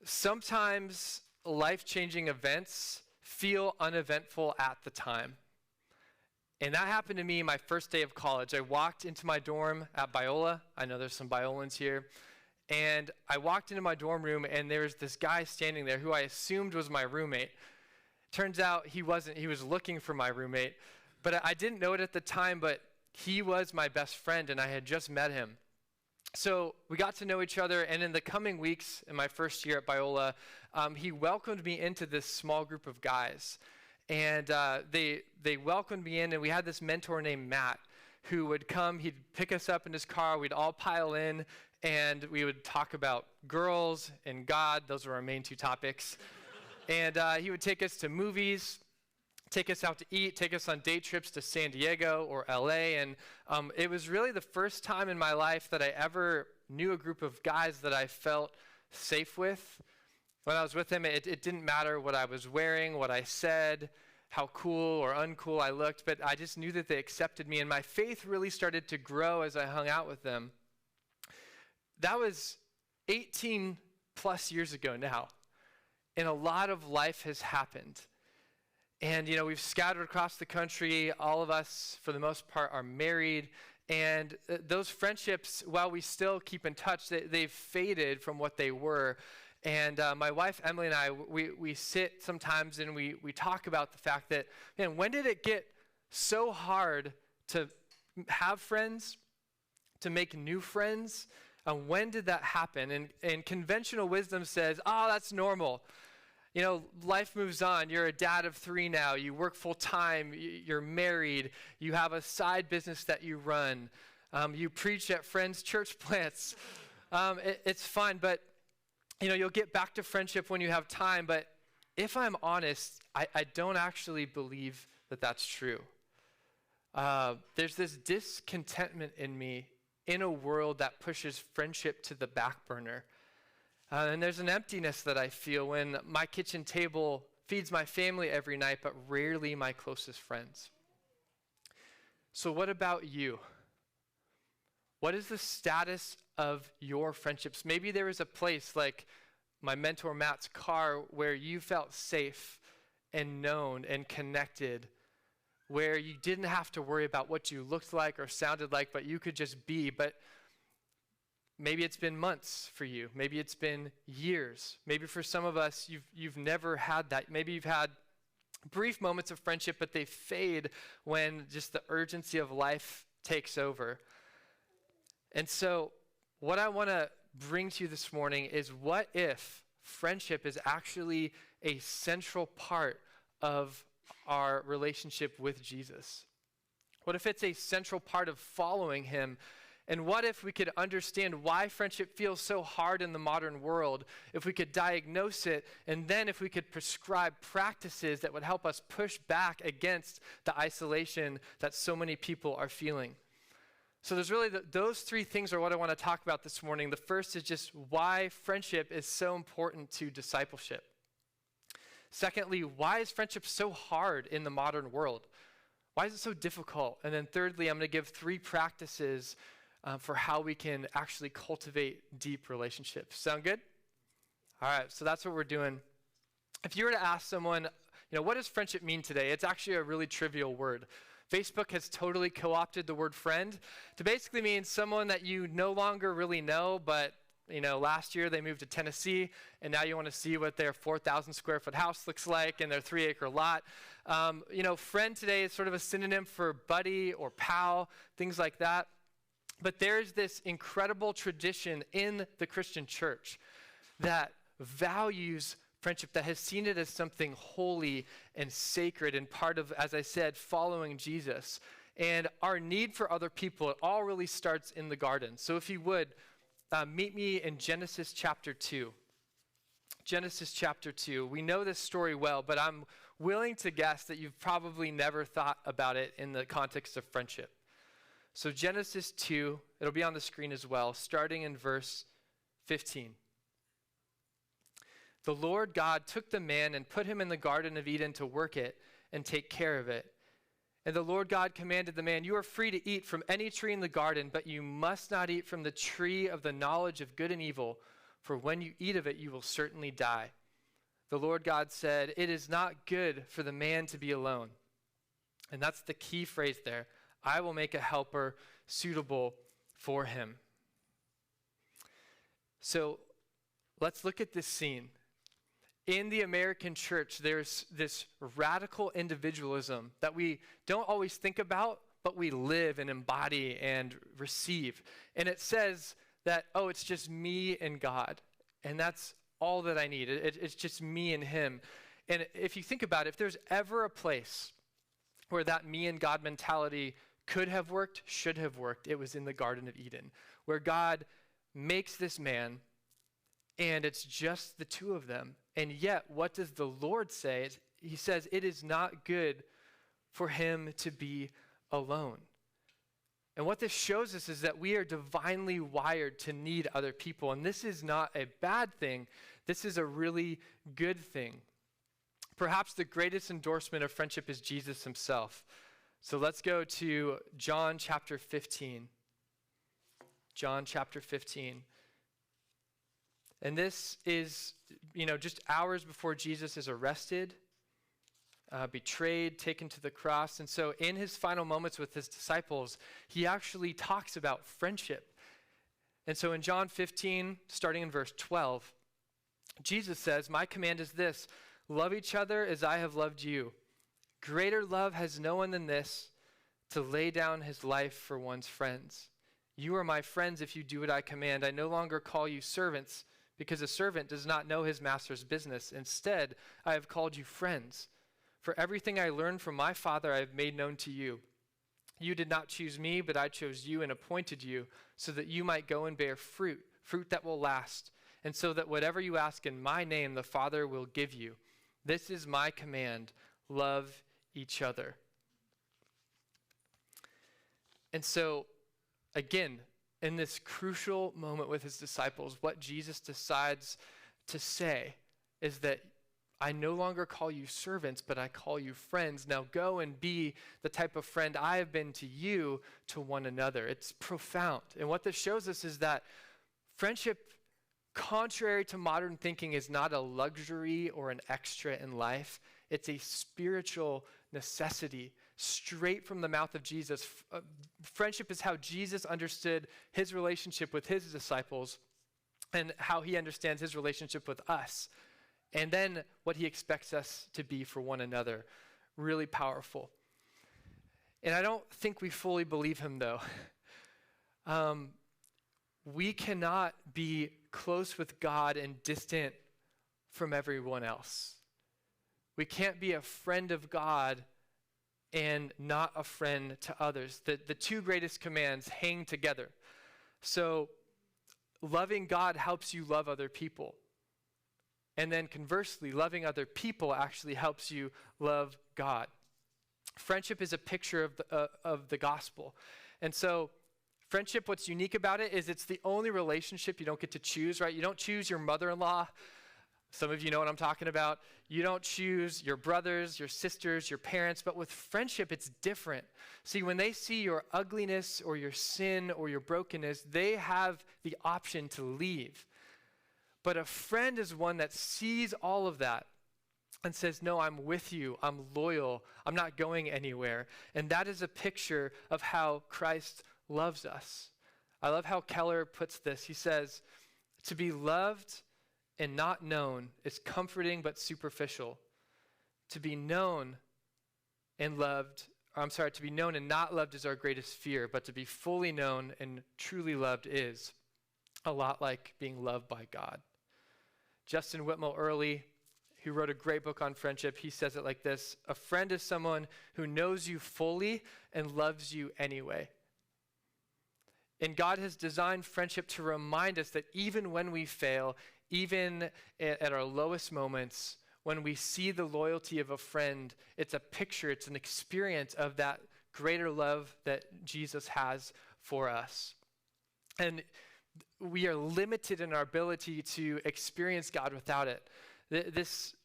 Sometimes life-changing events feel uneventful at the time. And that happened to me my first day of college. I walked into my dorm at Biola. I know there's some Biolans here. And I walked into my dorm room, and there was this guy standing there who I assumed was my roommate. Turns out he wasn't. He was looking for my roommate. But I didn't know it at the time, but he was my best friend, and I had just met him. So we got to know each other, and in the coming weeks, in my first year at Biola, he welcomed me into this small group of guys. And they welcomed me in, and we had this mentor named Matt who would come. He'd pick us up in his car. We'd all pile in, and we would talk about girls and God. Those were our main two topics. And he would take us to movies, take us out to eat, take us on day trips to San Diego or LA. And it was really the first time in my life that I ever knew a group of guys that I felt safe with. When I was with them, it didn't matter what I was wearing, what I said, how cool or uncool I looked, but I just knew that they accepted me, and my faith really started to grow as I hung out with them. That was 18 plus years ago now, and a lot of life has happened. And, we've scattered across the country. All of us, for the most part, are married. And those friendships, while we still keep in touch, they've faded from what they were. And my wife, Emily, and I, we sit sometimes and we talk about the fact that, man, when did it get so hard to have friends, to make new friends? When did that happen? And conventional wisdom says, oh, that's normal. Life moves on. You're a dad of 3 now. You work full time. You're married. You have a side business that you run. You preach at friends' church plants. It's fun, but you'll get back to friendship when you have time. But if I'm honest, I don't actually believe that that's true. There's this discontentment in me in a world that pushes friendship to the back burner. And there's an emptiness that I feel when my kitchen table feeds my family every night, but rarely my closest friends. So what about you? What is the status of your friendships? Maybe there is a place like my mentor Matt's car where you felt safe and known and connected, where you didn't have to worry about what you looked like or sounded like, but you could just be. But maybe it's been months for you. Maybe it's been years. Maybe for some of us, you've never had that. Maybe you've had brief moments of friendship, but they fade when just the urgency of life takes over. And so what I want to bring to you this morning is, what if friendship is actually a central part of our relationship with Jesus? What if it's a central part of following him? And what if we could understand why friendship feels so hard in the modern world, if we could diagnose it, and then if we could prescribe practices that would help us push back against the isolation that so many people are feeling? So there's really those 3 things are what I want to talk about this morning. The first is just why friendship is so important to discipleship. Secondly, why is friendship so hard in the modern world? Why is it so difficult? And then thirdly, I'm going to give 3 practices for how we can actually cultivate deep relationships. Sound good? All right, so that's what we're doing. If you were to ask someone, what does friendship mean today? It's actually a really trivial word. Facebook has totally co-opted the word friend to basically mean someone that you no longer really know, but last year they moved to Tennessee, and now you want to see what their 4,000 square foot house looks like and their 3-acre lot. Friend today is sort of a synonym for buddy or pal, things like that. But there's this incredible tradition in the Christian church that values friendship, that has seen it as something holy and sacred and part of, as I said, following Jesus. And our need for other people, it all really starts in the garden. So if you would, meet me in Genesis chapter 2. Genesis chapter 2. We know this story well, but I'm willing to guess that you've probably never thought about it in the context of friendship. So Genesis 2, it'll be on the screen as well, starting in verse 15. The Lord God took the man and put him in the Garden of Eden to work it and take care of it. And the Lord God commanded the man, "You are free to eat from any tree in the garden, but you must not eat from the tree of the knowledge of good and evil, for when you eat of it, you will certainly die." The Lord God said, "It is not good for the man to be alone." And that's the key phrase there. "I will make a helper suitable for him." So let's look at this scene. In the American church, there's this radical individualism that we don't always think about, but we live and embody and receive. And it says that, oh, it's just me and God, and that's all that I need. It's just me and him. And if you think about it, if there's ever a place where that me and God mentality could have worked, should have worked, it was in the Garden of Eden, where God makes this man, and it's just the two of them. And yet, what does the Lord say? He says, it is not good for him to be alone. And what this shows us is that we are divinely wired to need other people. And this is not a bad thing. This is a really good thing. Perhaps the greatest endorsement of friendship is Jesus himself. So let's go to John chapter 15. John chapter 15. And this is, just hours before Jesus is arrested, betrayed, taken to the cross. And so in his final moments with his disciples, he actually talks about friendship. And so in John 15, starting in verse 12, Jesus says, "My command is this, love each other as I have loved you. Greater love has no one than this, to lay down his life for one's friends. You are my friends if you do what I command. I no longer call you servants, because a servant does not know his master's business. Instead, I have called you friends. For everything I learned from my Father I have made known to you. You did not choose me, but I chose you and appointed you, so that you might go and bear fruit that will last, and so that whatever you ask in my name, the Father will give you. This is my command, love each other." And so, again, in this crucial moment with his disciples, what Jesus decides to say is that I no longer call you servants, but I call you friends. Now go and be the type of friend I have been to you to one another. It's profound. And what this shows us is that friendship, contrary to modern thinking, is not a luxury or an extra in life. It's a spiritual necessity straight from the mouth of Jesus. Friendship is how Jesus understood his relationship with his disciples and how he understands his relationship with us. And then what he expects us to be for one another. Really powerful. And I don't think we fully believe him, though. We cannot be close with God and distant from everyone else. We can't be a friend of God and not a friend to others. The two greatest commands hang together. So loving God helps you love other people. And then conversely, loving other people actually helps you love God. Friendship is a picture of the gospel. And so friendship, what's unique about it is it's the only relationship you don't get to choose, right? You don't choose your mother-in-law. Some of you know what I'm talking about. You don't choose your brothers, your sisters, your parents, but with friendship, it's different. See, when they see your ugliness or your sin or your brokenness, they have the option to leave. But a friend is one that sees all of that and says, no, I'm with you, I'm loyal, I'm not going anywhere. And that is a picture of how Christ loves us. I love how Keller puts this. He says, to be loved and not known is comforting but superficial. To be known and not loved is our greatest fear, but to be fully known and truly loved is a lot like being loved by God. Justin Whitmore Early, who wrote a great book on friendship, he says it like this: a friend is someone who knows you fully and loves you anyway. And God has designed friendship to remind us that even when we fail, even at our lowest moments, when we see the loyalty of a friend, it's a picture, it's an experience of that greater love that Jesus has for us. And we are limited in our ability to experience God without it. This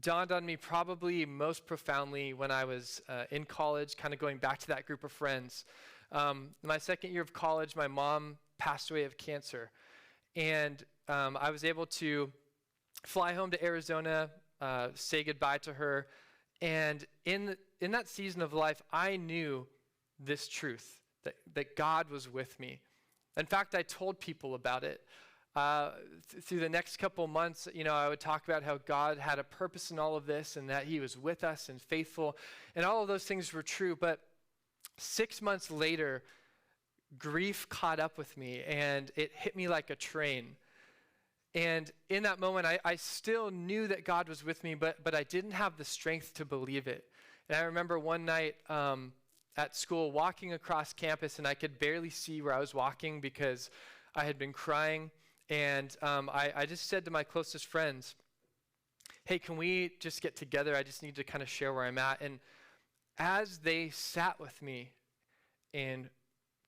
dawned on me probably most profoundly when I was in college, kind of going back to that group of friends. My second year of college, my mom passed away of cancer. And I was able to fly home to Arizona, say goodbye to her. And in that season of life, I knew this truth, that God was with me. In fact, I told people about it. Through the next couple months, I would talk about how God had a purpose in all of this and that he was with us and faithful. And all of those things were true. But 6 months later, grief caught up with me and it hit me like a train. And in that moment, I still knew that God was with me, but I didn't have the strength to believe it. And I remember one night at school walking across campus, and I could barely see where I was walking because I had been crying. And I just said to my closest friends, hey, can we just get together? I just need to kind of share where I'm at. And as they sat with me and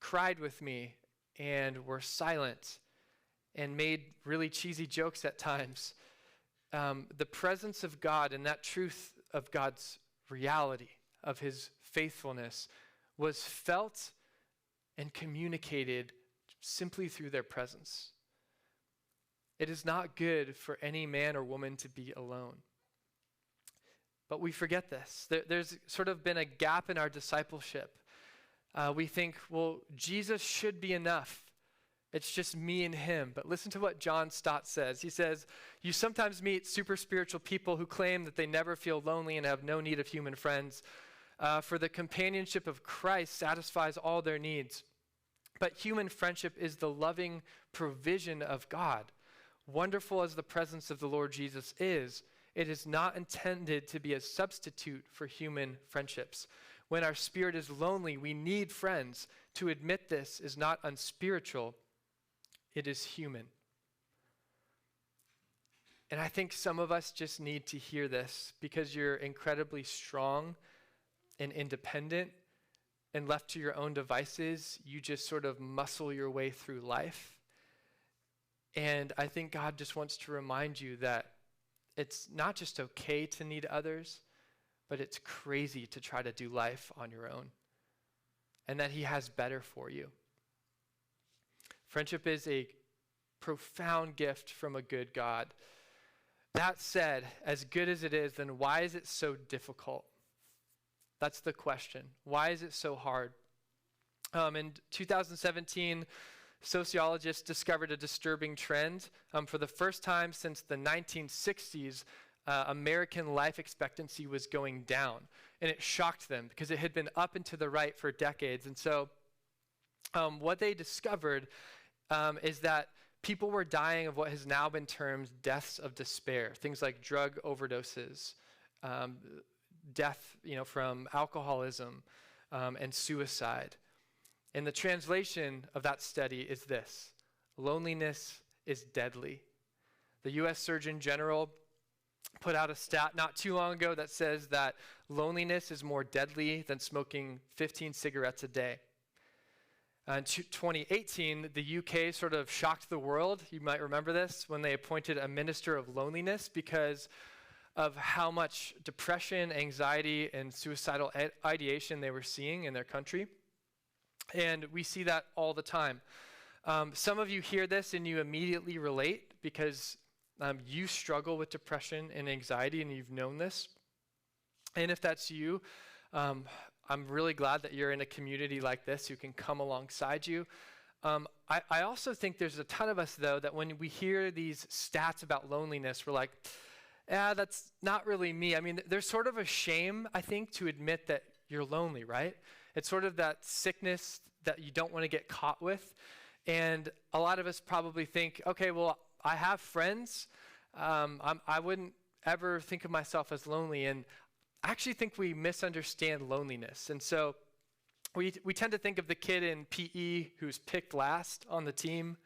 cried with me and were silent and made really cheesy jokes at times, the presence of God and that truth of God's reality, of his faithfulness, was felt and communicated simply through their presence. It is not good for any man or woman to be alone. But we forget this. There's sort of been a gap in our discipleship. We think, well, Jesus should be enough. It's just me and him. But listen to what John Stott says. He says, you sometimes meet super spiritual people who claim that they never feel lonely and have no need of human friends. For the companionship of Christ satisfies all their needs. But human friendship is the loving provision of God. Wonderful as the presence of the Lord Jesus is, it is not intended to be a substitute for human friendships. When our spirit is lonely, we need friends. To admit this is not unspiritual, it is human. And I think some of us just need to hear this because you're incredibly strong and independent, and left to your own devices, you just sort of muscle your way through life. And I think God just wants to remind you that it's not just okay to need others, but it's crazy to try to do life on your own, and that he has better for you. Friendship is a profound gift from a good God. That said, as good as it is, then why is it so difficult? That's the question. Why is it so hard? In 2017, sociologists discovered a disturbing trend. For the first time since the 1960s, American life expectancy was going down. And it shocked them because it had been up and to the right for decades. And so what they discovered is that people were dying of what has now been termed deaths of despair, things like drug overdoses, death from alcoholism, and suicide. And the translation of that study is this: loneliness is deadly. The U.S. Surgeon General put out a stat not too long ago that says that loneliness is more deadly than smoking 15 cigarettes a day. In 2018, the UK sort of shocked the world. You might remember this when they appointed a minister of loneliness because of how much depression, anxiety, and suicidal ideation they were seeing in their country. And we see that all the time. Some of you hear this and you immediately relate because you struggle with depression and anxiety and you've known this. And if that's you, I'm really glad that you're in a community like this who can come alongside you. I also think there's a ton of us, though, that when we hear these stats about loneliness, we're like, that's not really me. I mean, there's sort of a shame, I think, to admit that you're lonely, right? It's sort of that sickness that you don't want to get caught with. And a lot of us probably think, okay, well, I have friends. I wouldn't ever think of myself as lonely. And I actually think we misunderstand loneliness. And so we tend to think of the kid in PE who's picked last on the team,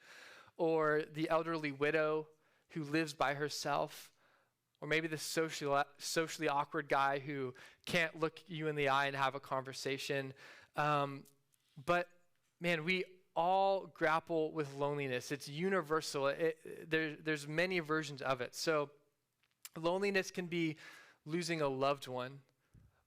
or the elderly widow who lives by herself, or maybe the socially awkward guy who can't look you in the eye and have a conversation. But man, we all grapple with loneliness. It's universal. There's many versions of it. So loneliness can be losing a loved one.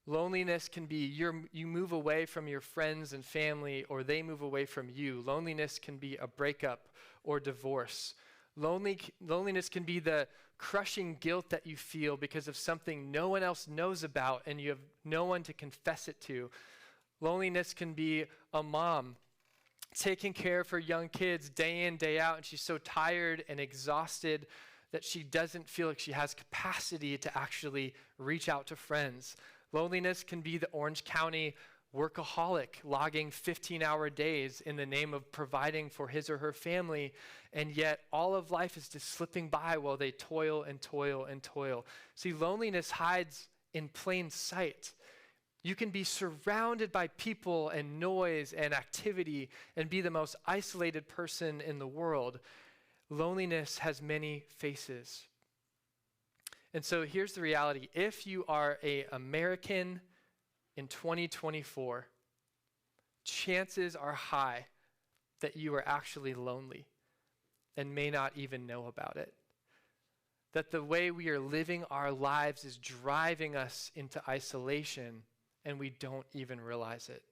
Loneliness can be you move away from your friends and family, or they move away from you. Loneliness can be a breakup or divorce. Loneliness can be the crushing guilt that you feel because of something no one else knows about and you have no one to confess it to. Loneliness can be a mom taking care of her young kids day in, day out, and she's so tired and exhausted that she doesn't feel like she has capacity to actually reach out to friends. Loneliness can be the Orange County workaholic logging 15-hour days in the name of providing for his or her family, and yet all of life is just slipping by while they toil and toil and toil. See, loneliness hides in plain sight. You can be surrounded by people and noise and activity and be the most isolated person in the world. Loneliness has many faces. And so here's the reality. If you are an American in 2024, chances are high that you are actually lonely and may not even know about it. That the way we are living our lives is driving us into isolation and we don't even realize it.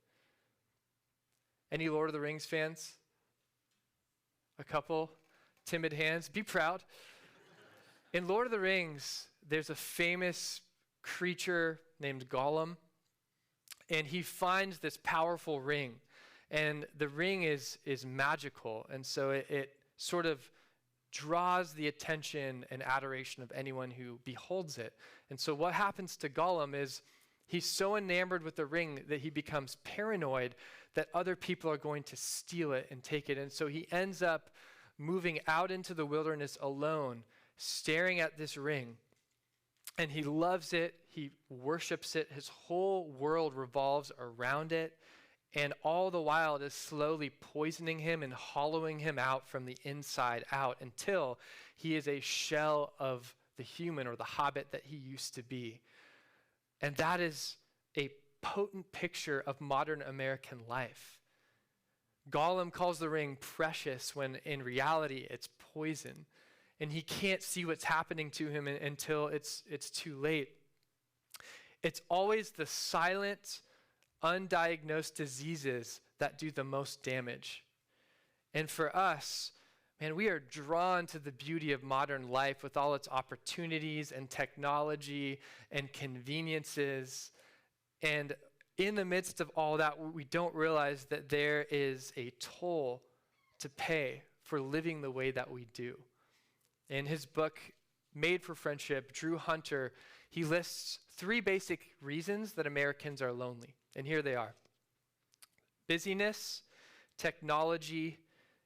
Any Lord of the Rings fans? A couple timid hands. Be proud. In Lord of the Rings, there's a famous creature named Gollum, and he finds this powerful ring. And the ring is magical, and so it sort of draws the attention and adoration of anyone who beholds it. And so what happens to Gollum is he's so enamored with the ring that he becomes paranoid that other people are going to steal it and take it. And so he ends up moving out into the wilderness alone, staring at this ring. And he loves it. He worships it. His whole world revolves around it. And all the while, it is slowly poisoning him and hollowing him out from the inside out until he is a shell of the human or the hobbit that he used to be. And that is a potent picture of modern American life. Gollum calls the ring precious when in reality it's poison. And he can't see what's happening to him until it's too late. It's always the silent, undiagnosed diseases that do the most damage. And for us, man, we are drawn to the beauty of modern life with all its opportunities and technology and conveniences. And in the midst of all that, we don't realize that there is a toll to pay for living the way that we do. In his book, Made for Friendship, Drew Hunter, he lists 3 basic reasons that Americans are lonely. And here they are: busyness, technology,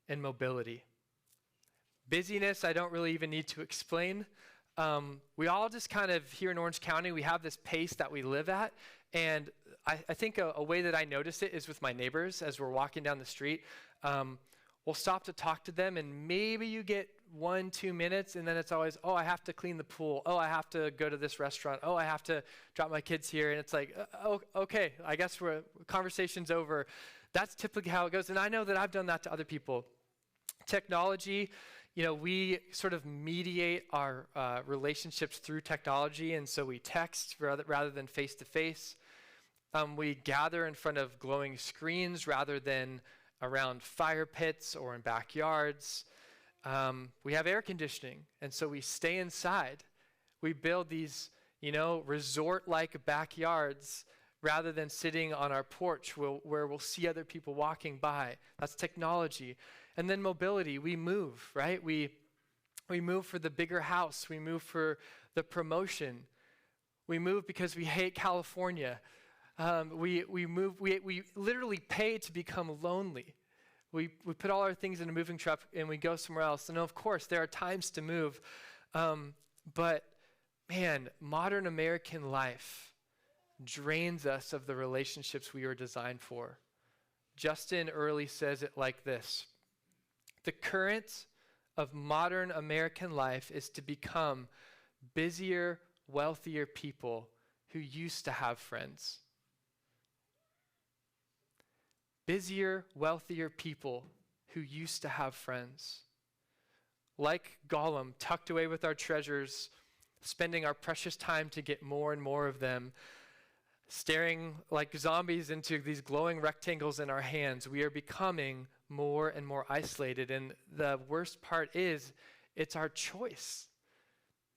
and mobility. Busyness, I don't really even need to explain. We all just kind of, here in Orange County, we have this pace that we live at. And I think a way that I notice it is with my neighbors as we're walking down the street. We'll stop to talk to them, and maybe you get 1-2 minutes, and then it's always, oh, I have to clean the pool. Oh, I have to go to this restaurant. Oh, I have to drop my kids here. And it's like, oh, okay, I guess conversation's over. That's typically how it goes. And I know that I've done that to other people. Technology, we sort of mediate our relationships through technology, and so we text rather than face-to-face. We gather in front of glowing screens rather than around fire pits or in backyards. We have air conditioning, and so we stay inside. We build these, resort-like backyards rather than sitting on our porch where we'll see other people walking by. That's technology. And then mobility, we move, right? We move for the bigger house. We move for the promotion. We move because we hate California. We literally pay to become lonely. We put all our things in a moving truck and we go somewhere else. And of course, there are times to move. But man, modern American life drains us of the relationships we were designed for. Justin Earley says it like this: the current of modern American life is to become busier, wealthier people who used to have friends. Busier, wealthier people who used to have friends. Like Gollum, tucked away with our treasures, spending our precious time to get more and more of them, staring like zombies into these glowing rectangles in our hands, we are becoming more and more isolated. And the worst part is, it's our choice.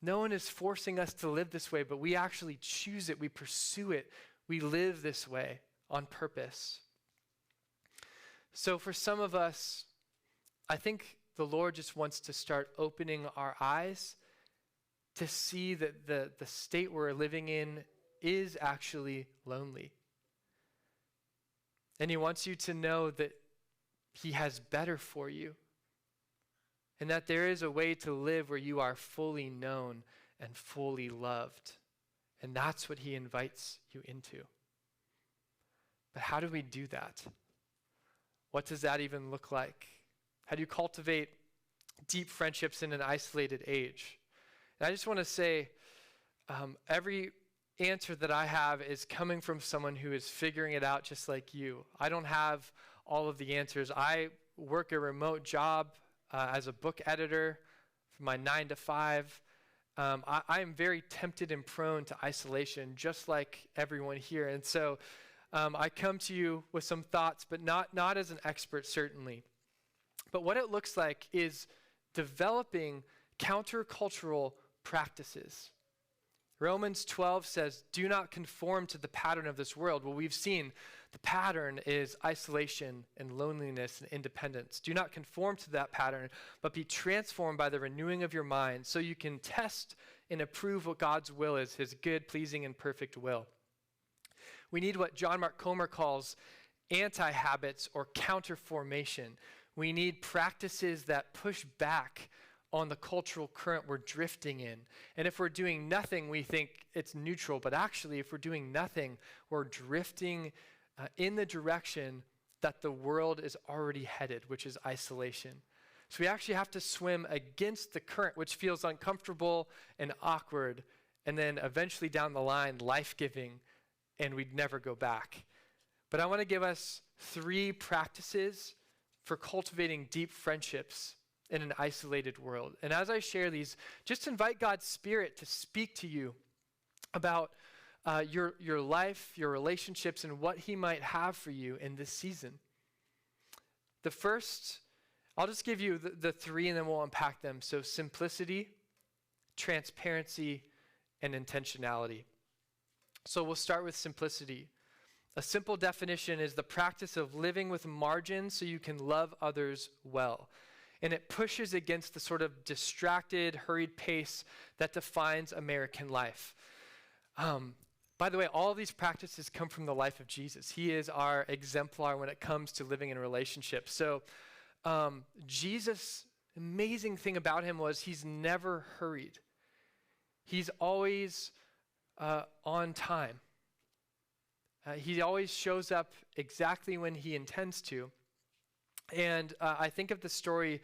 No one is forcing us to live this way, but we actually choose it. We pursue it. We live this way on purpose. So for some of us, I think the Lord just wants to start opening our eyes to see that the state we're living in is actually lonely. And he wants you to know that he has better for you, and that there is a way to live where you are fully known and fully loved. And that's what he invites you into. But how do we do that? What does that even look like? How do you cultivate deep friendships in an isolated age? And I just want to say, every answer that I have is coming from someone who is figuring it out just like you. I don't have all of the answers. I work a remote job as a book editor from my 9 to 5. I am very tempted and prone to isolation, just like everyone here. And so I come to you with some thoughts, but not as an expert, certainly. But what it looks like is developing countercultural practices. Romans 12 says, do not conform to the pattern of this world. Well, we've seen the pattern is isolation and loneliness and independence. Do not conform to that pattern, but be transformed by the renewing of your mind so you can test and approve what God's will is, his good, pleasing, and perfect will. We need what John Mark Comer calls anti-habits or counter-formation. We need practices that push back on the cultural current we're drifting in. And if we're doing nothing, we think it's neutral. But actually, if we're doing nothing, we're drifting in the direction that the world is already headed, which is isolation. So we actually have to swim against the current, which feels uncomfortable and awkward, and then eventually down the line, life-giving, and we'd never go back. But I want to give us 3 practices for cultivating deep friendships in an isolated world. And as I share these, just invite God's Spirit to speak to you about your life, your relationships, and what he might have for you in this season. The first, I'll just give you the 3 and then we'll unpack them. So simplicity, transparency, and intentionality. So we'll start with simplicity. A simple definition is the practice of living with margin so you can love others well. And it pushes against the sort of distracted, hurried pace that defines American life. By the way, all of these practices come from the life of Jesus. He is our exemplar when it comes to living in relationships. So Jesus, amazing thing about him was he's never hurried. He's always on time. He always shows up exactly when he intends to. And I think of the story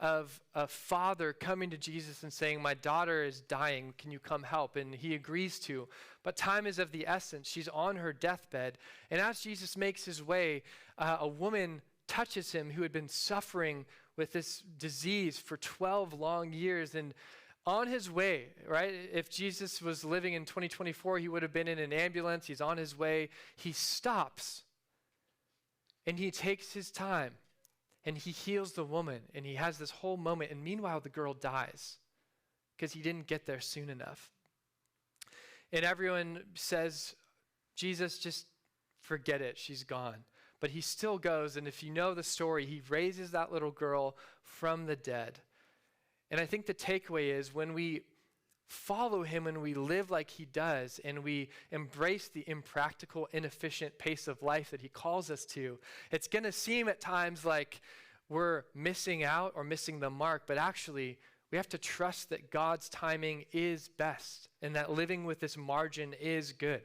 of a father coming to Jesus and saying, my daughter is dying, can you come help? And he agrees to. But time is of the essence. She's on her deathbed. And as Jesus makes his way, a woman touches him who had been suffering with this disease for 12 long years. And on his way, right? If Jesus was living in 2024, he would have been in an ambulance. He's on his way. He stops and he takes his time. And he heals the woman, and he has this whole moment. And meanwhile, the girl dies because he didn't get there soon enough. And everyone says, Jesus, just forget it. She's gone. But he still goes, and if you know the story, he raises that little girl from the dead. And I think the takeaway is when we follow him and we live like he does and we embrace the impractical, inefficient pace of life that he calls us to, it's going to seem at times like we're missing out or missing the mark, but actually we have to trust that God's timing is best and that living with this margin is good.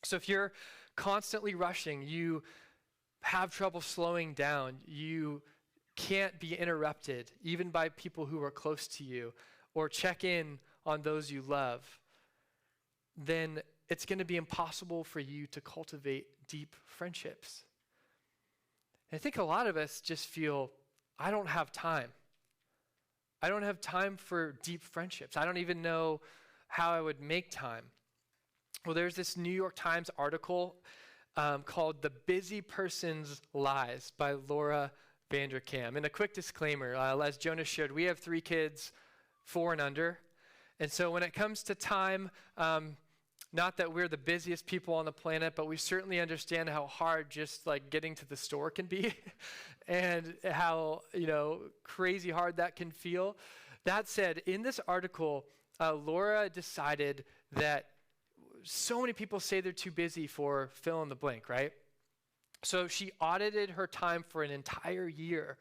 So if you're constantly rushing, you have trouble slowing down, you can't be interrupted even by people who are close to you or check in on those you love, then it's going to be impossible for you to cultivate deep friendships. And I think a lot of us just feel, I don't have time. I don't have time for deep friendships. I don't even know how I would make time. Well, there's this New York Times article called The Busy Person's Lies by Laura Vanderkam. And a quick disclaimer, as Jonas shared, we have 3 kids, 4 and under. And so when it comes to time, not that we're the busiest people on the planet, but we certainly understand how hard just like getting to the store can be and how, crazy hard that can feel. That said, in this article, Laura decided that so many people say they're too busy for fill in the blank, right? So she audited her time for an entire year.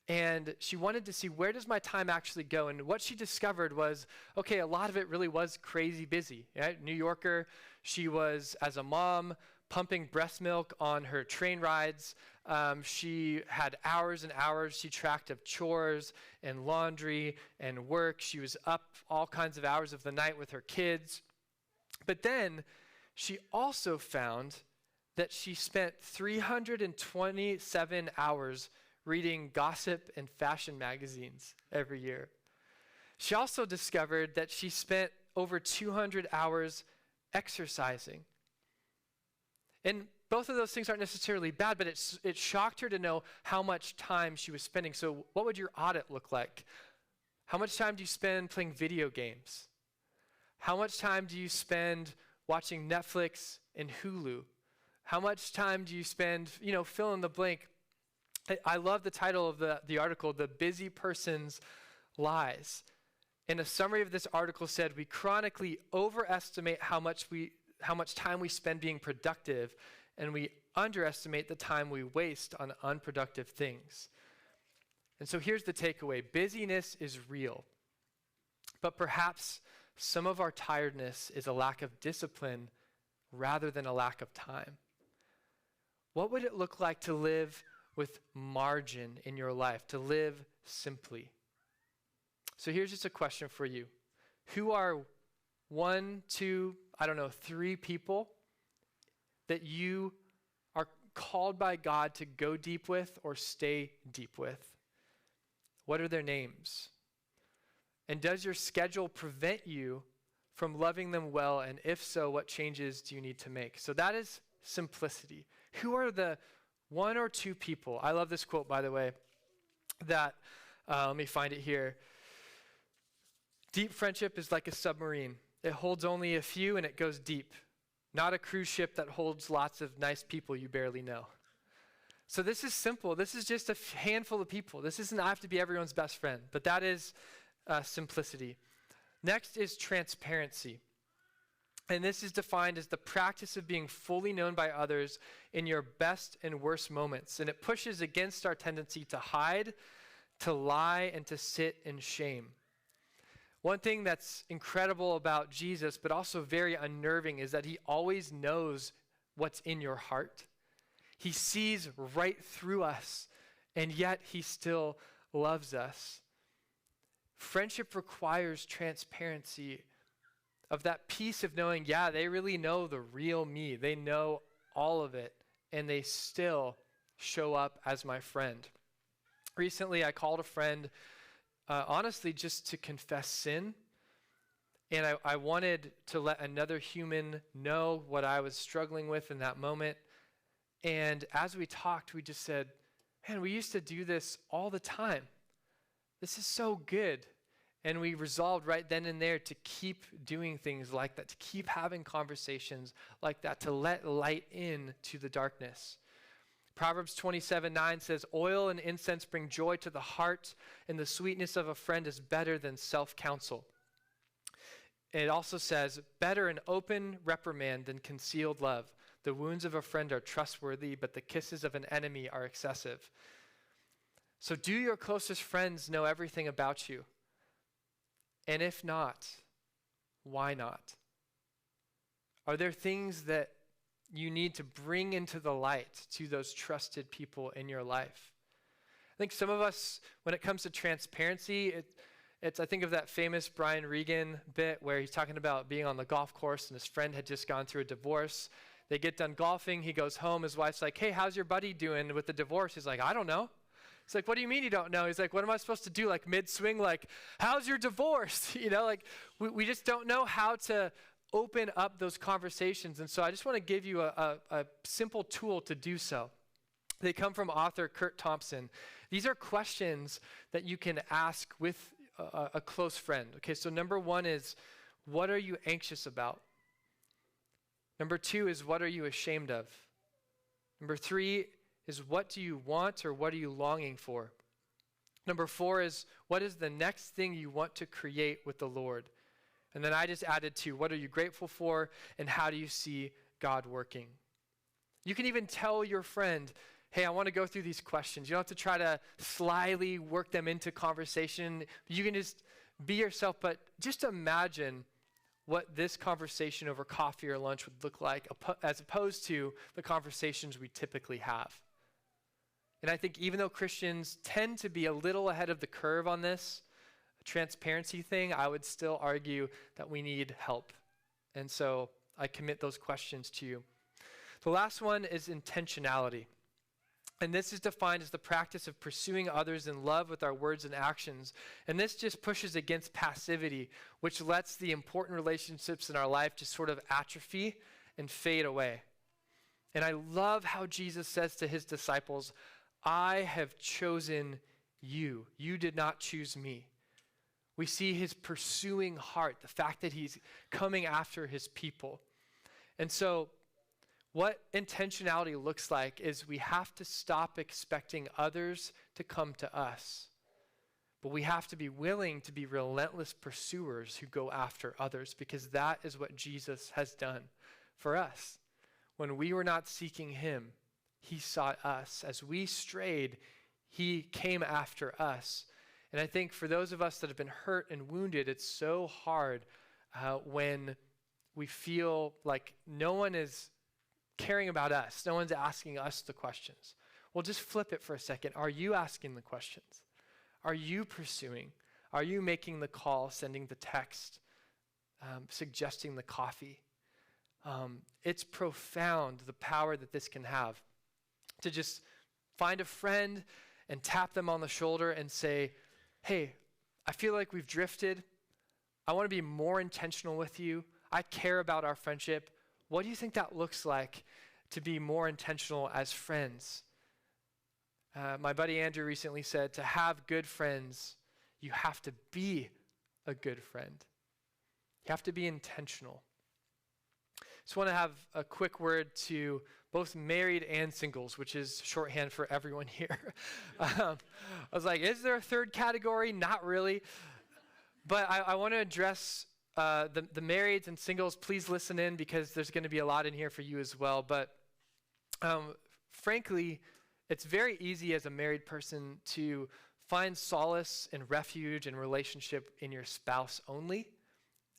And she wanted to see, where does my time actually go? And what she discovered was, okay, a lot of it really was crazy busy. Right? New Yorker, she was, as a mom, pumping breast milk on her train rides. She had hours and hours she tracked of chores and laundry and work. She was up all kinds of hours of the night with her kids. But then she also found that she spent 327 hours reading gossip and fashion magazines every year. She also discovered that she spent over 200 hours exercising. And both of those things aren't necessarily bad, but it shocked her to know how much time she was spending. So what would your audit look like? How much time do you spend playing video games? How much time do you spend watching Netflix and Hulu? How much time do you spend, fill in the blank? I love the title of the article, The Busy Person's Lies. And a summary of this article said, we chronically overestimate how much time we spend being productive, and we underestimate the time we waste on unproductive things. And so here's the takeaway. Busyness is real, but perhaps some of our tiredness is a lack of discipline rather than a lack of time. What would it look like to live with margin in your life, to live simply? So here's just a question for you. Who are 1, 2, 3 people that you are called by God to go deep with or stay deep with? What are their names? And does your schedule prevent you from loving them well? And if so, what changes do you need to make? So that is simplicity. Who are the 1 or 2 people? I love this quote, by the way, that, let me find it here. Deep friendship is like a submarine. It holds only a few and it goes deep. Not a cruise ship that holds lots of nice people you barely know. So this is simple. This is just a handful of people. This doesn't have to be everyone's best friend, but that is simplicity. Next is transparency. And this is defined as the practice of being fully known by others in your best and worst moments. And it pushes against our tendency to hide, to lie, and to sit in shame. One thing that's incredible about Jesus, but also very unnerving, is that he always knows what's in your heart. He sees right through us, and yet he still loves us. Friendship requires transparency, of that peace of knowing, they really know the real me. They know all of it, and they still show up as my friend. Recently, I called a friend, honestly, just to confess sin. And I wanted to let another human know what I was struggling with in that moment. And as we talked, we just said, man, we used to do this all the time. This is so good. And we resolved right then and there to keep doing things like that, to keep having conversations like that, to let light in to the darkness. Proverbs 27:9 says, oil and incense bring joy to the heart, and the sweetness of a friend is better than self-counsel. And it also says, better an open reprimand than concealed love. The wounds of a friend are trustworthy, but the kisses of an enemy are excessive. So do your closest friends know everything about you? And if not, why not? Are there things that you need to bring into the light to those trusted people in your life? I think some of us, when it comes to transparency, I think of that famous Brian Regan bit where he's talking about being on the golf course and his friend had just gone through a divorce. They get done golfing, he goes home, his wife's like, hey, how's your buddy doing with the divorce? He's like, I don't know. It's like, what do you mean you don't know? He's like, what am I supposed to do? Like mid-swing, like, how's your divorce? We just don't know how to open up those conversations. And so I just want to give you a simple tool to do so. They come from author Kurt Thompson. These are questions that you can ask with a close friend. Okay, so number one is, what are you anxious about? Number two is, what are you ashamed of? Number three is, what do you want or what are you longing for? Number four is, what is the next thing you want to create with the Lord? And then I just added two, what are you grateful for and how do you see God working? You can even tell your friend, hey, I want to go through these questions. You don't have to try to slyly work them into conversation. You can just be yourself, but just imagine what this conversation over coffee or lunch would look like as opposed to the conversations we typically have. And I think even though Christians tend to be a little ahead of the curve on this transparency thing, I would still argue that we need help. And so I commit those questions to you. The last one is intentionality. And this is defined as the practice of pursuing others in love with our words and actions. And this just pushes against passivity, which lets the important relationships in our life just sort of atrophy and fade away. And I love how Jesus says to his disciples, I have chosen you. You did not choose me. We see his pursuing heart, the fact that he's coming after his people. And so what intentionality looks like is we have to stop expecting others to come to us. But we have to be willing to be relentless pursuers who go after others, because that is what Jesus has done for us. When we were not seeking him, he sought us. As we strayed, he came after us. And I think for those of us that have been hurt and wounded, it's so hard when we feel like no one is caring about us. No one's asking us the questions. Well, just flip it for a second. Are you asking the questions? Are you pursuing? Are you making the call, sending the text, suggesting the coffee? It's profound, the power that this can have. To just find a friend and tap them on the shoulder and say, hey, I feel like we've drifted. I want to be more intentional with you. I care about our friendship. What do you think that looks like to be more intentional as friends? My buddy Andrew recently said, to have good friends, you have to be a good friend. You have to be intentional. Just want to have a quick word to both married and singles, which is shorthand for everyone here. I was like, is there a third category? Not really. But I want to address the marrieds and singles. Please listen in, because there's going to be a lot in here for you as well. But frankly, it's very easy as a married person to find solace and refuge and relationship in your spouse only,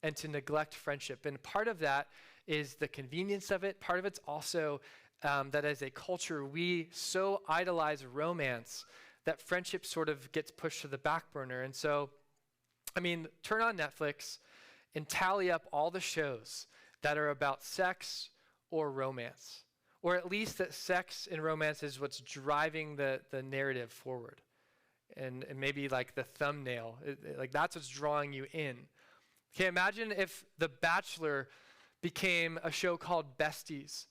and to neglect friendship. And part of that is the convenience of it. Part of it's also that as a culture, we so idolize romance that friendship sort of gets pushed to the back burner. And so, I mean, turn on Netflix and tally up all the shows that are about sex or romance, or at least that sex and romance is what's driving the narrative forward. And maybe like the thumbnail, like that's what's drawing you in. Okay, imagine if The Bachelor became a show called Besties.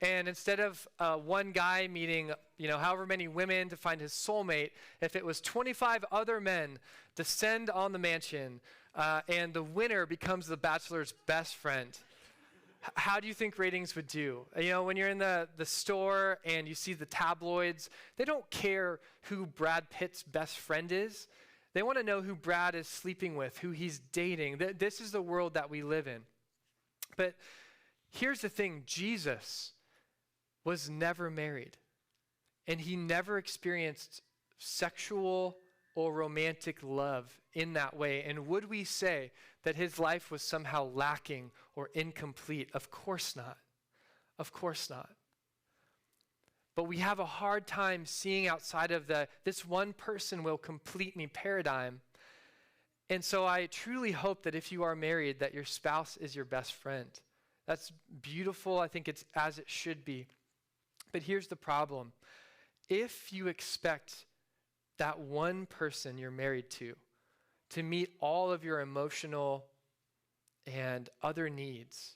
And instead of one guy meeting, however many women to find his soulmate, if it was 25 other men descend on the mansion, and the winner becomes the bachelor's best friend, how do you think ratings would do? When you're in the store and you see the tabloids, they don't care who Brad Pitt's best friend is. They want to know who Brad is sleeping with, who he's dating. This is the world that we live in. But here's the thing, Jesus was never married, and he never experienced sexual or romantic love in that way. And would we say that his life was somehow lacking or incomplete? Of course not. Of course not. But we have a hard time seeing outside of this one person will complete me paradigm. And so I truly hope that if you are married, that your spouse is your best friend. That's beautiful. I think it's as it should be. But here's the problem. If you expect that one person you're married to meet all of your emotional and other needs,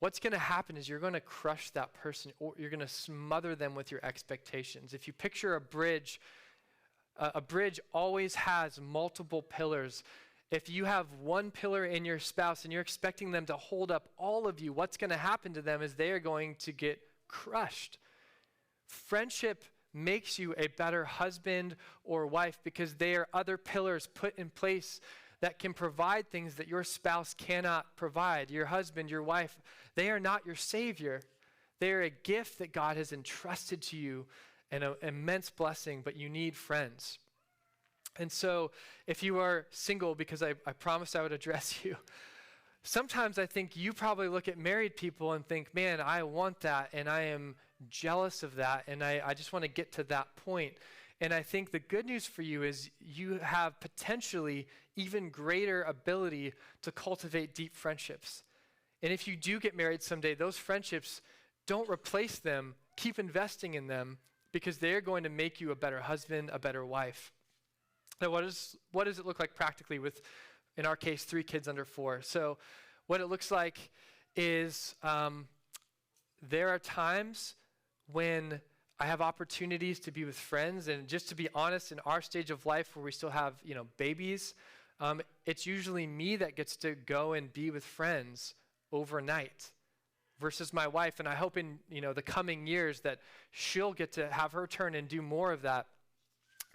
what's going to happen is you're going to crush that person, or you're going to smother them with your expectations. If you picture a bridge always has multiple pillars. If you have one pillar in your spouse and you're expecting them to hold up all of you, what's going to happen to them is they are going to get crushed. Friendship makes you a better husband or wife because they are other pillars put in place that can provide things that your spouse cannot provide. Your husband, your wife, they are not your savior. They are a gift that God has entrusted to you, and an immense blessing, but you need friends. And so if you are single, because I promised I would address you, sometimes I think you probably look at married people and think, man, I want that, and I am jealous of that, and I just want to get to that point. And I think the good news for you is you have potentially even greater ability to cultivate deep friendships. And if you do get married someday, those friendships, don't replace them. Keep investing in them because they're going to make you a better husband, a better wife. Now, what does it look like practically with, in our case, 3 kids under 4? So what it looks like is there are times when I have opportunities to be with friends, and just to be honest, in our stage of life where we still have, babies, it's usually me that gets to go and be with friends overnight versus my wife. And I hope in, the coming years that she'll get to have her turn and do more of that.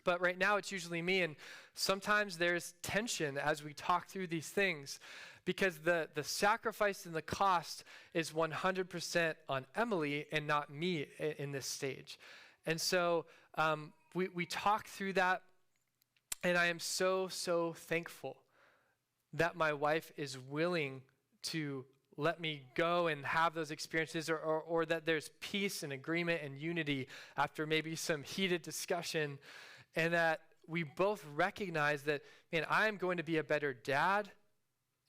But right now it's usually me, and sometimes there's tension as we talk through these things because the sacrifice and the cost is 100% on Emily and not me in this stage. And so we talk through that, and I am so, so thankful that my wife is willing to let me go and have those experiences, or that there's peace and agreement and unity after maybe some heated discussion. And that we both recognize that, man, I'm going to be a better dad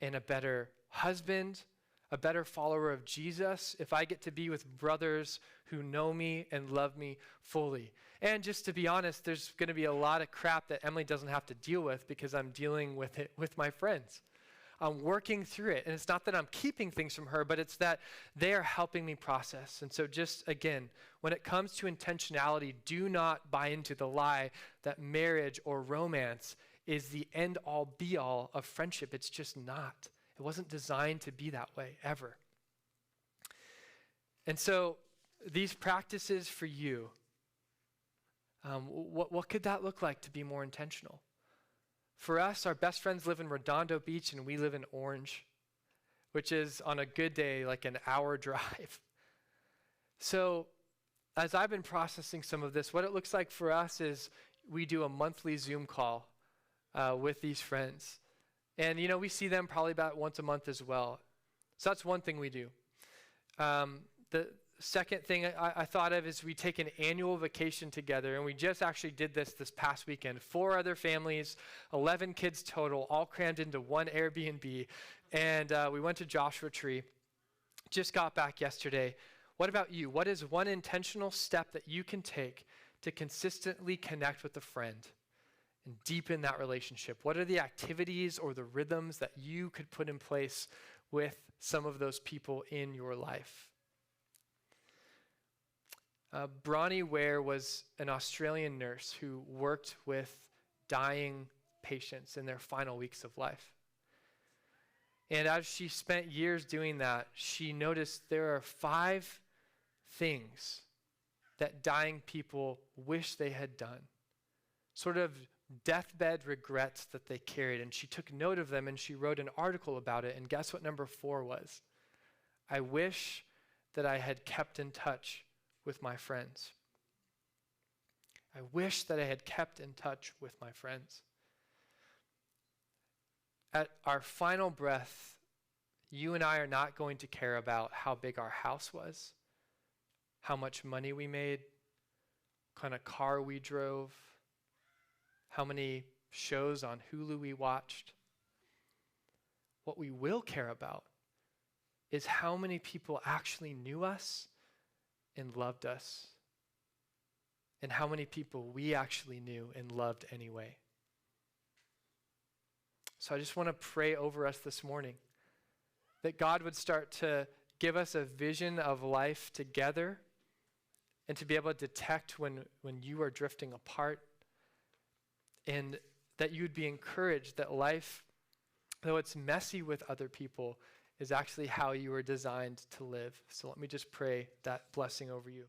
and a better husband, a better follower of Jesus if I get to be with brothers who know me and love me fully. And just to be honest, there's going to be a lot of crap that Emily doesn't have to deal with because I'm dealing with it with my friends. I'm working through it. And it's not that I'm keeping things from her, but it's that they are helping me process. And so just, again, when it comes to intentionality, do not buy into the lie that marriage or romance is the end-all, be-all of friendship. It's just not. It wasn't designed to be that way, ever. And so these practices for you, what could that look like to be more intentional? For us, our best friends live in Redondo Beach, and we live in Orange, which is on a good day like an hour drive. So as I've been processing some of this, what it looks like for us is we do a monthly Zoom call with these friends. And, we see them probably about once a month as well. So that's one thing we do. The second thing I thought of is we take an annual vacation together, and we just actually did this past weekend. 4 other families, 11 kids total, all crammed into one Airbnb, and we went to Joshua Tree. Just got back yesterday. What about you? What is one intentional step that you can take to consistently connect with a friend and deepen that relationship? What are the activities or the rhythms that you could put in place with some of those people in your life? Bronnie Ware was an Australian nurse who worked with dying patients in their final weeks of life. And as she spent years doing that, she noticed there are 5 things that dying people wish they had done, sort of deathbed regrets that they carried. And she took note of them, and she wrote an article about it. And guess what number 4 was? I wish that I had kept in touch with my friends. I wish that I had kept in touch with my friends. At our final breath, you and I are not going to care about how big our house was, how much money we made, what kind of car we drove, how many shows on Hulu we watched. What we will care about is how many people actually knew us and loved us, and how many people we actually knew and loved anyway. So I just want to pray over us this morning that God would start to give us a vision of life together and to be able to detect when you are drifting apart, and that you would be encouraged that life, though it's messy with other people, is actually how you were designed to live. So let me just pray that blessing over you.